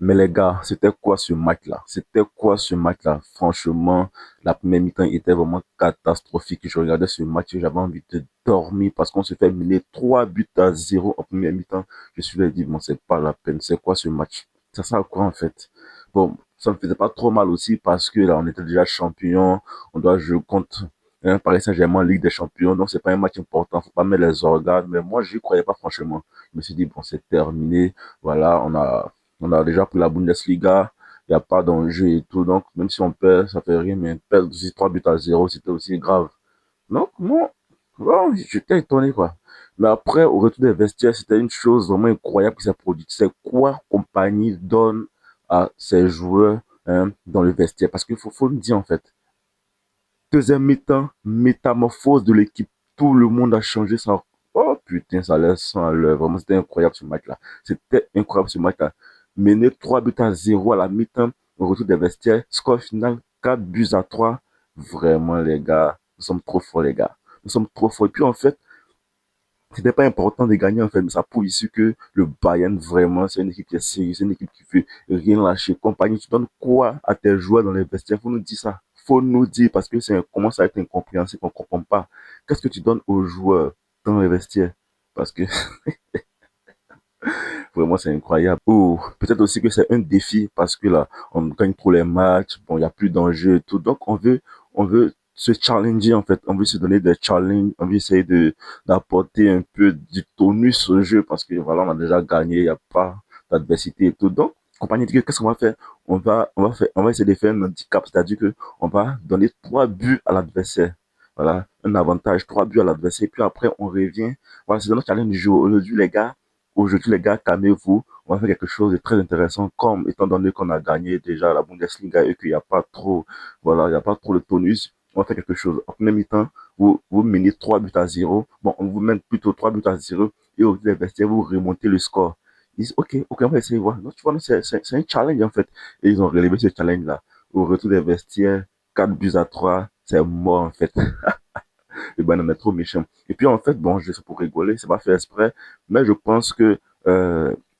Mais les gars, c'était quoi ce match-là? C'était quoi ce match-là? Franchement, la première mi-temps était vraiment catastrophique. Je regardais ce match et j'avais envie de dormir parce qu'on se fait mener 3 buts à 0 en première mi-temps. Je me suis dit, bon, c'est pas la peine. C'est quoi ce match? Ça sert à quoi en fait? Bon, ça me faisait pas trop mal aussi parce que là, on était déjà champion. On doit jouer contre Paris Saint-Germain en Ligue des Champions. Donc, c'est pas un match important. Faut pas mettre les organes. Mais moi, j'y croyais pas franchement. Je me suis dit, bon, c'est terminé. Voilà, on a déjà pris la Bundesliga, il n'y a pas d'enjeu et tout. Donc, même si on perd, ça fait rien, mais perdre aussi 3 buts à 0, c'était aussi grave. Donc, non, bon, j'étais étonné, quoi. Mais après, au retour des vestiaires, c'était une chose vraiment incroyable qui s'est produite. C'est quoi compagnie donne à ses joueurs dans le vestiaire? Parce qu'il faut le dire, en fait. Deuxième mi-temps, métamorphose de l'équipe. Tout le monde a changé ça. Oh putain, ça laisse sans l'œuvre. Vraiment, c'était incroyable ce match-là. C'était incroyable ce match-là. Mené 3 buts à 0 à la mi-temps, au retour des vestiaires. Score final 4 buts à 3. Vraiment, les gars, nous sommes trop forts, les gars. Nous sommes trop forts. Et puis, en fait, c'était pas important de gagner, en fait, mais ça prouve ici que le Bayern, vraiment, c'est une équipe qui est sérieuse, c'est une équipe qui fait rien lâcher. Compagnie, tu donnes quoi à tes joueurs dans les vestiaires? Faut nous dire ça. Faut nous dire, parce que c'est commence à être incompréhensible, on comprend pas. Qu'est-ce que tu donnes aux joueurs dans les vestiaires? Parce que vraiment, c'est incroyable. Ou peut-être aussi que c'est un défi, parce que là, on gagne trop les matchs, bon, il y a plus d'enjeux et tout. Donc, on veut se challenger, en fait. On veut se donner des challenges, on veut essayer d'apporter un peu du tonus au jeu, parce que voilà, on a déjà gagné, il n'y a pas d'adversité et tout. Donc, compagnie dit que qu'est-ce qu'on va faire? On va essayer de faire un handicap, c'est-à-dire que on va donner 3 buts à l'adversaire. Voilà, un avantage, 3 buts à l'adversaire. Puis après, on revient. Voilà, c'est notre challenge du jour. Aujourd'hui, les gars, calmez-vous. On va faire quelque chose de très intéressant, comme étant donné qu'on a gagné déjà la Bundesliga et qu'il n'y a pas trop, voilà, il n'y a pas trop de tonus. On va faire quelque chose. En premier mi-temps, vous menez 3 buts à 0. Bon, on vous mène plutôt 3 buts à 0 et au des vestiaires, vous remontez le score. Ils disent, ok, on va essayer de voir. Donc, tu vois, c'est un challenge, en fait. Et ils ont relevé ce challenge-là. Au retour des vestiaires, 4 buts à 3, c'est mort, en fait. Le Bayern est trop méchant. Et puis en fait, bon, je sais pour rigoler, c'est pas fait exprès, mais je pense que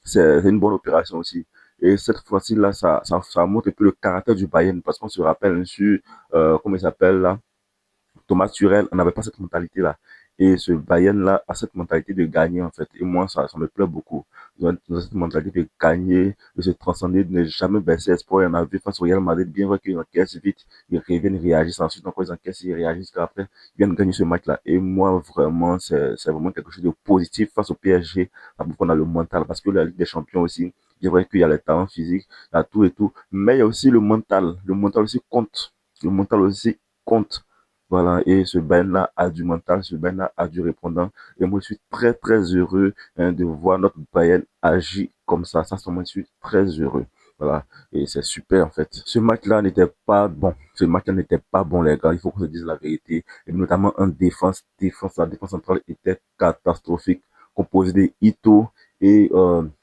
c'est une bonne opération aussi. Et cette fois-ci là, ça montre un peu le caractère du Bayern, parce qu'on se rappelle sur comment il s'appelle là, Thomas Tuchel, on n'avait pas cette mentalité-là. Et ce Bayern-là a cette mentalité de gagner, en fait. Et moi, ça me plaît beaucoup. Ils ont cette mentalité de gagner, de se transcender, de ne jamais baisser espoir. Il y en a vu face au Real Madrid, bien vrai qu'ils encaissent vite, ils reviennent, ils réagissent. Ensuite, encore ils encaissent, ils réagissent. Après, ils viennent gagner ce match-là. Et moi, vraiment, c'est vraiment quelque chose de positif face au PSG. On a le mental. Parce que la Ligue des Champions aussi, c'est vrai qu'il y a les talents physiques, il y a tout et tout. Mais il y a aussi le mental. Le mental aussi compte. Le mental aussi compte. Voilà, et ce Ben-là a du mental, ce Ben-là a du répondant. Et moi, je suis très, très heureux de voir notre Bayern agir comme ça. Ça, moi, je suis très heureux. Voilà, et c'est super en fait. Ce match-là n'était pas bon. Ce match-là n'était pas bon, les gars. Il faut qu'on se dise la vérité. Et notamment en défense, la défense centrale était catastrophique. Composée de Ito et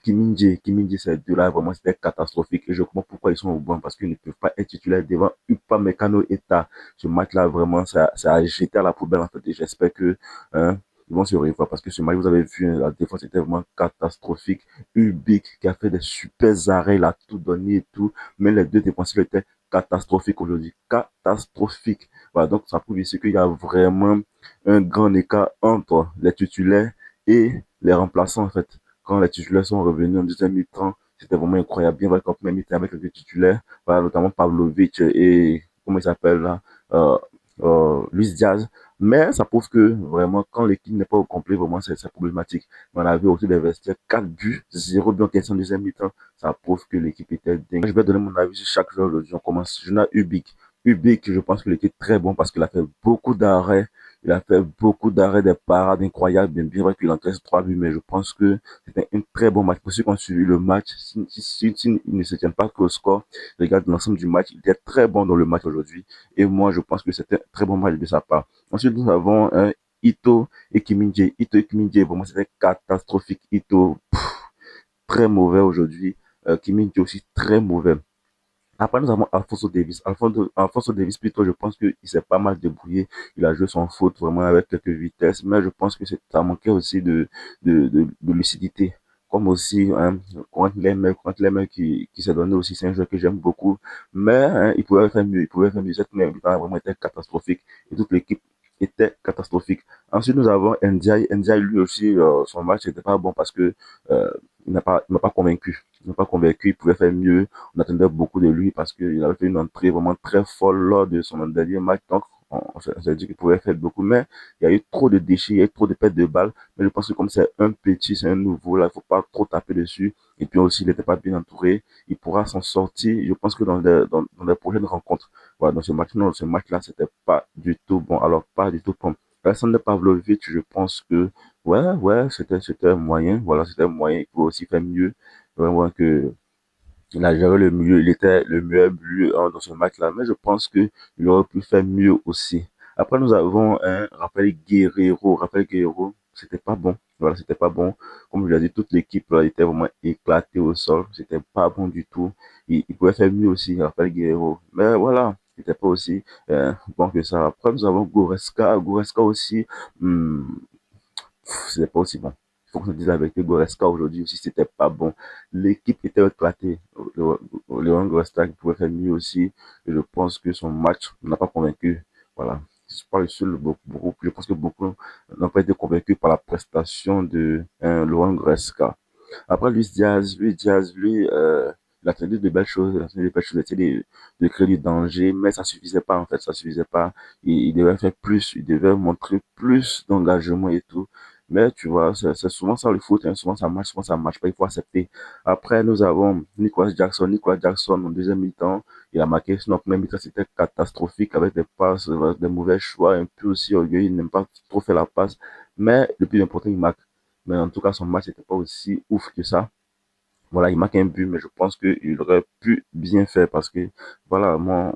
Kim Min-jae, ces deux-là, vraiment, c'était catastrophique. Et je comprends pourquoi ils sont au banc, parce qu'ils ne peuvent pas être titulaires devant Upamecano et Ta. Ce match-là, vraiment, ça a jeté à la poubelle, en fait. Et j'espère que, hein, ils vont se revoir parce que ce match, vous avez vu, hein, la défense était vraiment catastrophique. Ubik qui a fait des super arrêts, il a tout donné et tout. Mais les deux défenseurs étaient catastrophiques aujourd'hui. Catastrophiques. Voilà, donc ça prouve ici qu'il y a vraiment un grand écart entre les titulaires et les remplaçants, en fait. Quand les titulaires sont revenus en deuxième mi-temps, c'était vraiment incroyable. Bien vrai qu'en premier mi-temps avec les titulaires, voilà, notamment Pavlovic et, comment il s'appelle là, euh, Luis Diaz. Mais ça prouve que vraiment, quand l'équipe n'est pas au complet, vraiment, c'est problématique. On a vu aussi des vestiaires 4 buts, 0 but en question en deuxième mi-temps. Ça prouve que l'équipe était dingue. Je vais donner mon avis sur chaque joueur aujourd'hui. On commence. Je n'ai Ubik. Ubik, je pense qu'il était très bon parce qu'il a fait beaucoup d'arrêts. Il a fait beaucoup d'arrêts, des parades incroyables. Bien vrai qu'il encaisse 3 buts, mais je pense que c'était un très bon match. Pour ceux qui ont suivi le match, s'ils ne se tiennent pas qu'au score, regarde l'ensemble du match. Il était très bon dans le match aujourd'hui. Et moi, je pense que c'était un très bon match de sa part. Ensuite, nous avons Ito et Kim Min-jae. Ito et Kim Min-jae, pour moi, c'était catastrophique. Ito, très mauvais aujourd'hui. Kim Min-jae aussi très mauvais. Après, nous avons Alfonso Davis. Alfonso Davis, plutôt, je pense qu'il s'est pas mal débrouillé. Il a joué son foot vraiment avec quelques vitesses, mais je pense que ça manquait aussi de lucidité. comme aussi hein, contre les mecs qui s'est donné aussi, c'est un joueur que j'aime beaucoup. Mais hein, il pouvait faire mieux, il pouvait faire mieux. Cette première mi-temps a vraiment été catastrophique et toute l'équipe était catastrophique. Ensuite, nous avons Ndiaye. Ndiaye, lui aussi, son match n'était pas bon parce que euh, il m'a pas convaincu. Il m'a pas convaincu, il pouvait faire mieux. On attendait beaucoup de lui parce qu'il avait fait une entrée vraiment très folle lors de son dernier match. Donc, on s'est dit qu'il pouvait faire beaucoup, mais il y a eu trop de déchets, il y a eu trop de pertes de balles. Mais je pense que comme c'est un petit, c'est un nouveau, là, il faut pas trop taper dessus. Et puis aussi, il n'était pas bien entouré. Il pourra s'en sortir, je pense que dans les prochaines rencontres. Voilà, dans ce match, non, ce match-là, c'était pas du tout bon. Alors, pas du tout bon. Alexander Pavlovic, je pense que, ouais, c'était moyen. Voilà, c'était moyen. Il pouvait aussi faire mieux. Vraiment que, il a géré le mieux, il était le meilleur but hein, dans ce match-là, mais je pense que il aurait pu faire mieux aussi. Après, nous avons un Raphaël Guerreiro. Raphaël Guerreiro, c'était pas bon. Voilà, c'était pas bon. Comme je l'ai dit, toute l'équipe là, était vraiment éclatée au sol. C'était pas bon du tout. Il pouvait faire mieux aussi, Raphaël Guerreiro. Mais voilà, c'était pas aussi bon que ça. Après, nous avons Goreska. Goreska aussi, hmm, c'était pas aussi bon. Il faut qu'on se dise la vérité, Goreska aujourd'hui aussi, c'était pas bon. L'équipe était éclatée. Léon Goreska pouvait faire mieux aussi. Et je pense que son match n'a pas convaincu. Voilà. Je parle seul beaucoup. Je pense que beaucoup n'ont pas été convaincus par la prestation de Laurent Goreska. Après, Luis Diaz, lui, il a tenté de belles choses, il a tenté de belles choses, il a essayé de créer du danger, mais ça suffisait pas, en fait, ça suffisait pas. Il devait faire plus, il devait montrer plus d'engagement et tout. Mais tu vois, c'est souvent ça le foot, hein, souvent ça marche pas, il faut accepter. Après, nous avons Nicolas Jackson. Nicolas Jackson, en deuxième mi-temps, il a marqué, sinon, en première mi-temps, c'était catastrophique avec des passes, des mauvais choix, un peu aussi orgueilleux, il n'aime pas trop faire la passe. Mais le plus important, il marque. Mais en tout cas, son match n'était pas aussi ouf que ça. Voilà, il marque un but, mais je pense qu'il aurait pu bien faire parce que, voilà, moi,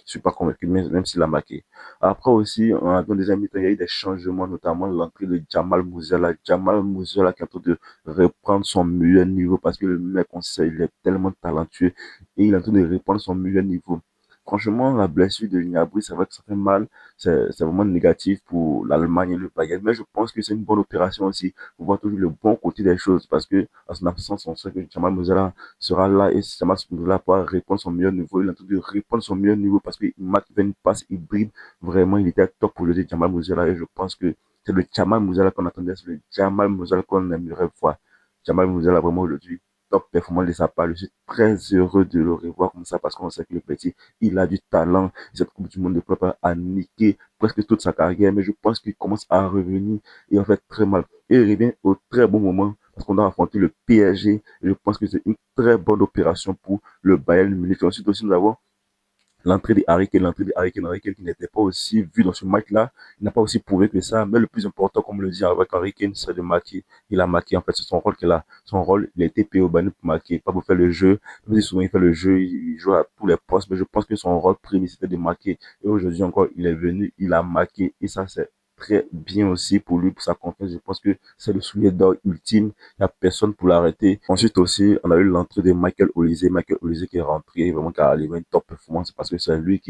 je suis pas convaincu, même s'il a marqué. Après aussi, en deuxième mi-temps, il y a eu des changements, notamment l'entrée de Jamal Musiala. Jamal Musiala qui est en train de reprendre son meilleur niveau parce que le mec, on sait, il est tellement talentueux et il est en train de reprendre son meilleur niveau. Franchement, la blessure de Gnabry, c'est vrai que ça fait mal. C'est vraiment négatif pour l'Allemagne et le Bayern. Mais je pense que c'est une bonne opération aussi. Pour voir toujours le bon côté des choses. Parce que, à son absence, on sait que Jamal Musiala sera là et Jamal Musiala pourra répondre son meilleur niveau. Il a entendu répondre son meilleur niveau parce qu'il marque une passe, il brille. Vraiment, il était top pour le dire Jamal Musiala. Et je pense que c'est le Jamal Musiala qu'on attendait. C'est le Jamal Musiala qu'on aimerait voir. Jamal Musiala, vraiment, aujourd'hui, top performance de sa part. Je suis très heureux de le revoir comme ça parce qu'on sait que le petit, il a du talent. Cette Coupe du Monde de Club a niqué presque toute sa carrière, mais je pense qu'il commence à revenir et en fait très mal. Et il revient au très bon moment parce qu'on a affronté le PSG. Et je pense que c'est une très bonne opération pour le Bayern Munich. Ensuite aussi, nous avons l'entrée de Harry Kane qui n'était pas aussi vu dans ce match-là. Il n'a pas aussi prouvé que ça, mais le plus important, comme le dit avec Harry Kane, c'est de marquer. Il a marqué, en fait, c'est son rôle qu'il a. Son rôle, il a été payé au Bayern pour marquer, pas pour faire le jeu. Même si souvent il fait le jeu, il joue à tous les postes, mais je pense que son rôle premier, c'était de marquer. Et aujourd'hui encore, il est venu, il a marqué, et ça, c'est très bien aussi pour lui, pour sa confiance. Je pense que c'est le soulier d'or ultime. Il n'y a personne pour l'arrêter. Ensuite aussi, on a eu l'entrée de Michael Olise. Michael Olise qui est rentré, vraiment qui a livré une top performance parce que c'est lui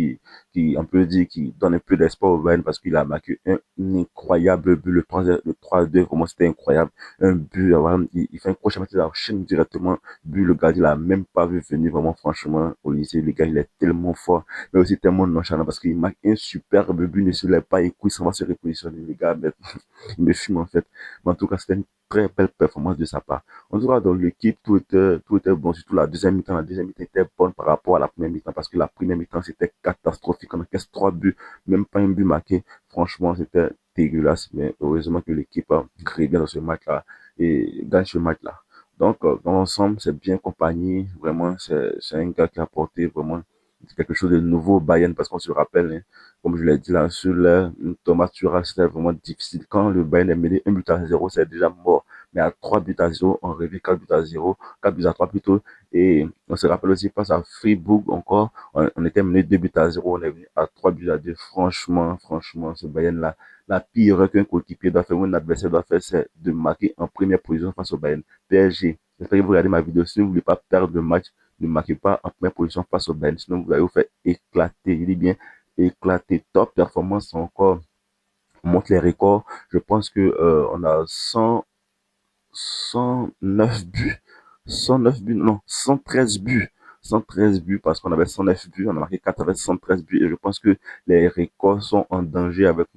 on peut dire, qui donne un peu d'espoir au Bayern parce qu'il a marqué un incroyable but. Le 3-2, vraiment c'était incroyable. Un but, vraiment, il fait un crochet, il enchaîne directement. But, le gars, il a même pas vu venir, vraiment, franchement, Olise. Le gars, il est tellement fort, mais aussi tellement nonchalant parce qu'il marque un superbe but, ne se lève pas et coup, il s'en va se repositionner. Le gars, mais, il me fume en fait. Mais en tout cas, c'était une très belle performance de sa part. En tout cas, dans l'équipe, tout était bon, surtout la deuxième mi-temps. La deuxième mi-temps était bonne par rapport à la première mi-temps parce que la première mi-temps, c'était catastrophique. On encaisse 3 buts, même pas un but marqué. Franchement, c'était dégueulasse, mais heureusement que l'équipe a créé bien dans ce match-là et gagne ce match-là. Donc, dans l'ensemble, c'est bien accompagné. Vraiment, c'est un gars qui a apporté vraiment quelque chose de nouveau au Bayern parce qu'on se rappelle, hein, comme je l'ai dit là, sur le Thomas Tuchel, c'était vraiment difficile. Quand le Bayern est mené 1 but à 0, c'est déjà mort. Mais à 3 buts à 0, on revient 4 buts à 0, 4 buts à 3 plutôt. Et on se rappelle aussi face à Fribourg encore, on était mené 2 buts à 0, on est venu à 3 buts à 2. Franchement, ce Bayern-là, la pire erreur qu'un coéquipier doit faire ou un adversaire doit faire, c'est de marquer en première position face au Bayern. PSG, j'espère que vous regardez ma vidéo. Si vous ne voulez pas perdre le match, ne marquez pas en première position face au Bayern, sinon vous allez vous faire éclater. Il dit bien éclater. Top performance encore, on monte les records. Je pense que on a 100 109 buts. 109 buts, non, 113 buts. 113 buts parce qu'on avait 109 buts, on a marqué 4 avec 113 buts et je pense que les records sont en danger avec